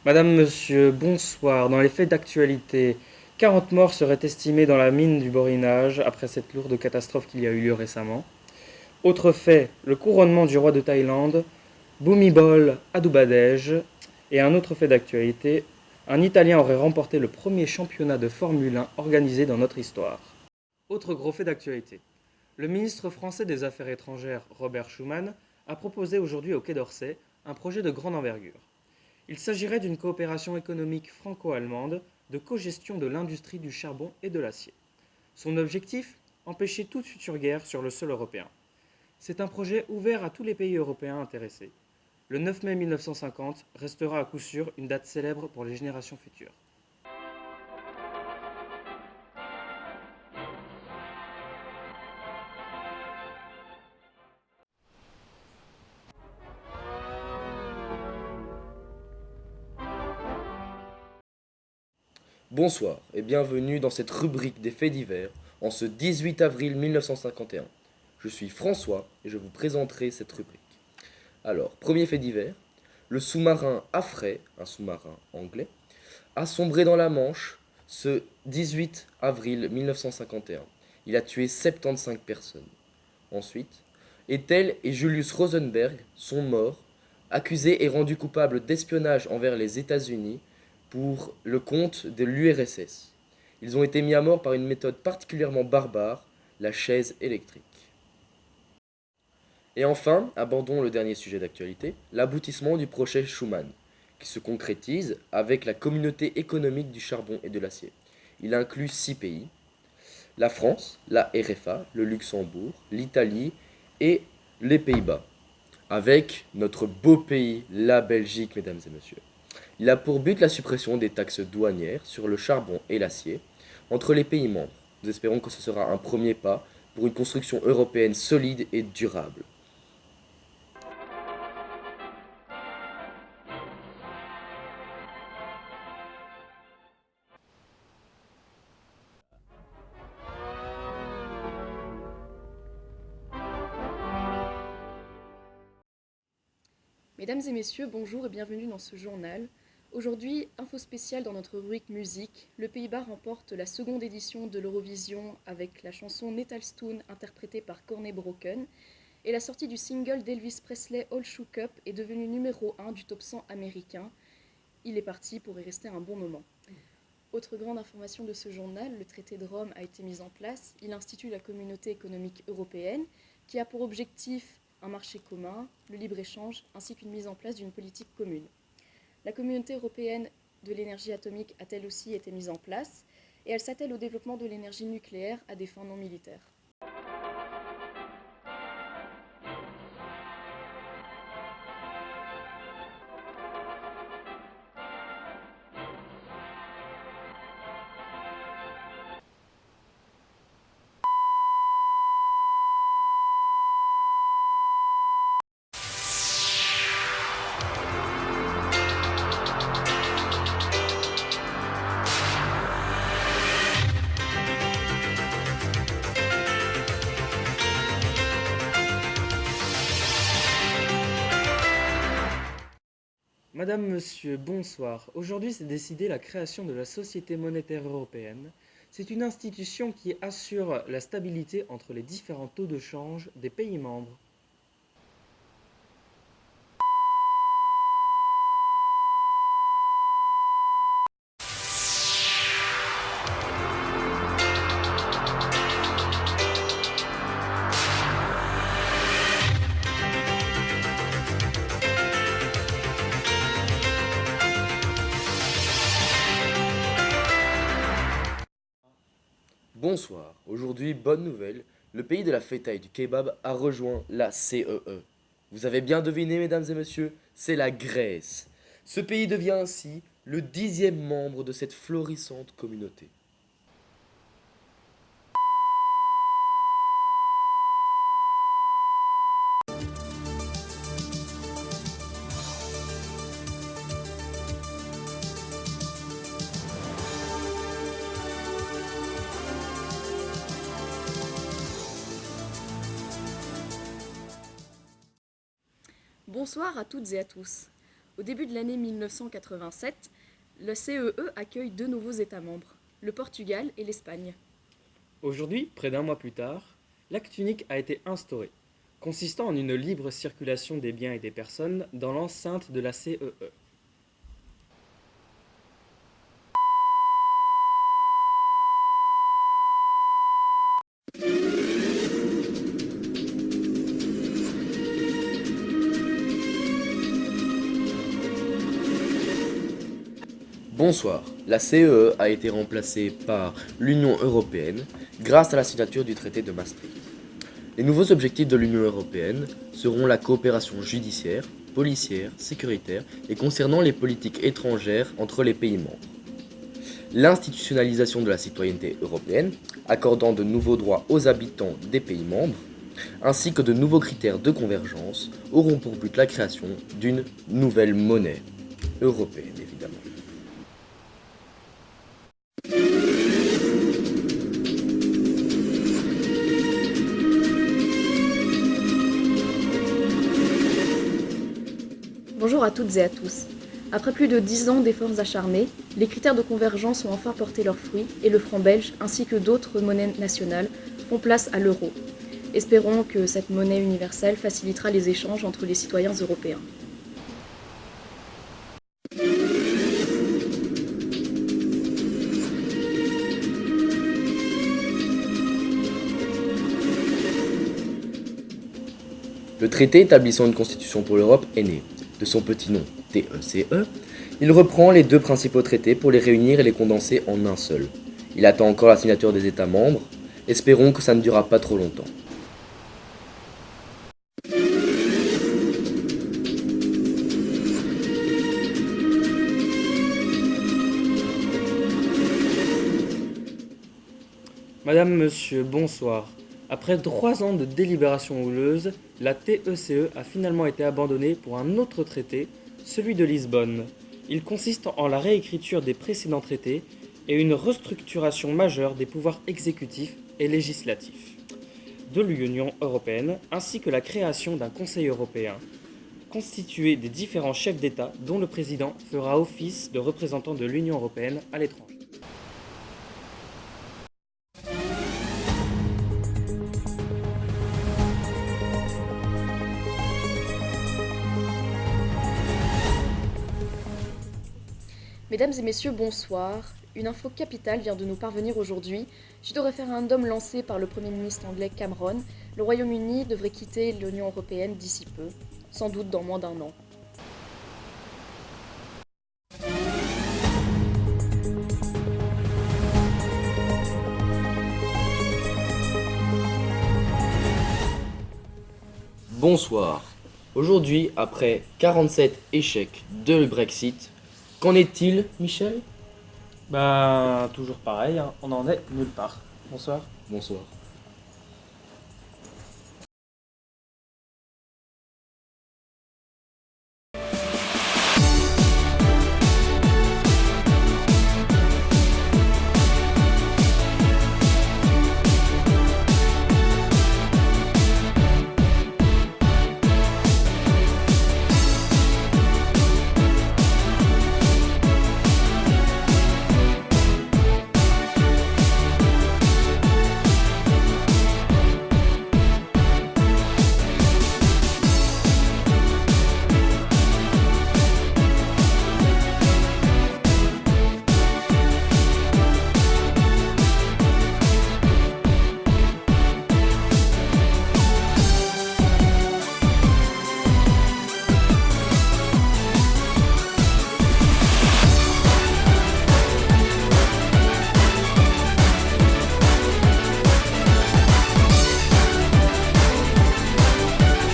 Madame, monsieur, bonsoir. Dans les faits d'actualité, 40 morts seraient estimés dans la mine du Borinage après cette lourde catastrophe qu'il y a eu lieu récemment. Autre fait, le couronnement du roi de Thaïlande, Bhumibol Adumbadej. Et un autre fait d'actualité, un Italien aurait remporté le premier championnat de Formule 1 organisé dans notre histoire. Autre gros fait d'actualité, le ministre français des Affaires étrangères, Robert Schuman, a proposé aujourd'hui au Quai d'Orsay un projet de grande envergure. Il s'agirait d'une coopération économique franco-allemande de cogestion de l'industrie du charbon et de l'acier. Son objectif, empêcher toute future guerre sur le sol européen. C'est un projet ouvert à tous les pays européens intéressés. Le 9 mai 1950 restera à coup sûr une date célèbre pour les générations futures. Bonsoir et bienvenue dans cette rubrique des faits divers en ce 18 avril 1951. Je suis François et je vous présenterai cette rubrique. Alors, premier fait divers, le sous-marin Affray, un sous-marin anglais, a sombré dans la Manche ce 18 avril 1951. Il a tué 75 personnes. Ensuite, Ethel et Julius Rosenberg sont morts, accusés et rendus coupables d'espionnage envers les États-Unis pour le compte de l'URSS. Ils ont été mis à mort par une méthode particulièrement barbare, la chaise électrique. Et enfin, abordons le dernier sujet d'actualité, l'aboutissement du projet Schuman, qui se concrétise avec la communauté économique du charbon et de l'acier. Il inclut 6 pays, la France, la RFA, le Luxembourg, l'Italie et les Pays-Bas, avec notre beau pays, la Belgique, mesdames et messieurs. Il a pour but la suppression des taxes douanières sur le charbon et l'acier entre les pays membres. Nous espérons que ce sera un premier pas pour une construction européenne solide et durable. Mesdames et messieurs, bonjour et bienvenue dans ce journal. Aujourd'hui, info spéciale dans notre rubrique musique. Le Pays-Bas remporte la seconde édition de l'Eurovision avec la chanson Nettlestown interprétée par Corné Broken. Et la sortie du single d'Elvis Presley All Shook Up est devenue numéro 1 du top 100 américain. Il est parti pour y rester un bon moment. Autre grande information de ce journal, le traité de Rome a été mis en place. Il institue la communauté économique européenne qui a pour objectif un marché commun, le libre-échange, ainsi qu'une mise en place d'une politique commune. La communauté européenne de l'énergie atomique a elle aussi été mise en place et elle s'attelle au développement de l'énergie nucléaire à des fins non militaires. Madame, monsieur, bonsoir. Aujourd'hui, c'est décidé la création de la Société monétaire européenne. C'est une institution qui assure la stabilité entre les différents taux de change des pays membres. Bonsoir, aujourd'hui, bonne nouvelle, le pays de la feta et du kebab a rejoint la CEE. Vous avez bien deviné, mesdames et messieurs, c'est la Grèce. Ce pays devient ainsi le 10e membre de cette florissante communauté. Bonsoir à toutes et à tous. Au début de l'année 1987, le CEE accueille deux nouveaux États membres, le Portugal et l'Espagne. Aujourd'hui, près d'un mois plus tard, l'acte unique a été instauré, consistant en une libre circulation des biens et des personnes dans l'enceinte de la CEE. Bonsoir. La CEE a été remplacée par l'Union européenne grâce à la signature du traité de Maastricht. Les nouveaux objectifs de l'Union européenne seront la coopération judiciaire, policière, sécuritaire et concernant les politiques étrangères entre les pays membres. L'institutionnalisation de la citoyenneté européenne, accordant de nouveaux droits aux habitants des pays membres, ainsi que de nouveaux critères de convergence, auront pour but la création d'une nouvelle monnaie européenne, évidemment. Bonjour à toutes et à tous. Après plus de 10 ans d'efforts acharnés, les critères de convergence ont enfin porté leurs fruits et le franc belge ainsi que d'autres monnaies nationales font place à l'euro. Espérons que cette monnaie universelle facilitera les échanges entre les citoyens européens. Le traité établissant une constitution pour l'Europe est né. De son petit nom, TECE, il reprend les deux principaux traités pour les réunir et les condenser en un seul. Il attend encore la signature des États membres. Espérons que ça ne durera pas trop longtemps. Madame, Monsieur, bonsoir. Après 3 ans de délibération houleuse, la TECE a finalement été abandonnée pour un autre traité, celui de Lisbonne. Il consiste en la réécriture des précédents traités et une restructuration majeure des pouvoirs exécutifs et législatifs de l'Union européenne, ainsi que la création d'un Conseil européen, constitué des différents chefs d'État dont le président fera office de représentant de l'Union européenne à l'étranger. Mesdames et messieurs, bonsoir. Une info capitale vient de nous parvenir aujourd'hui. Suite au référendum lancé par le Premier ministre anglais Cameron, le Royaume-Uni devrait quitter l'Union européenne d'ici peu, sans doute dans moins d'1 an. Bonsoir. Aujourd'hui, après 47 échecs de Brexit, qu'en est-il, Michel? Toujours pareil, hein, on en est nulle part. Bonsoir. Bonsoir.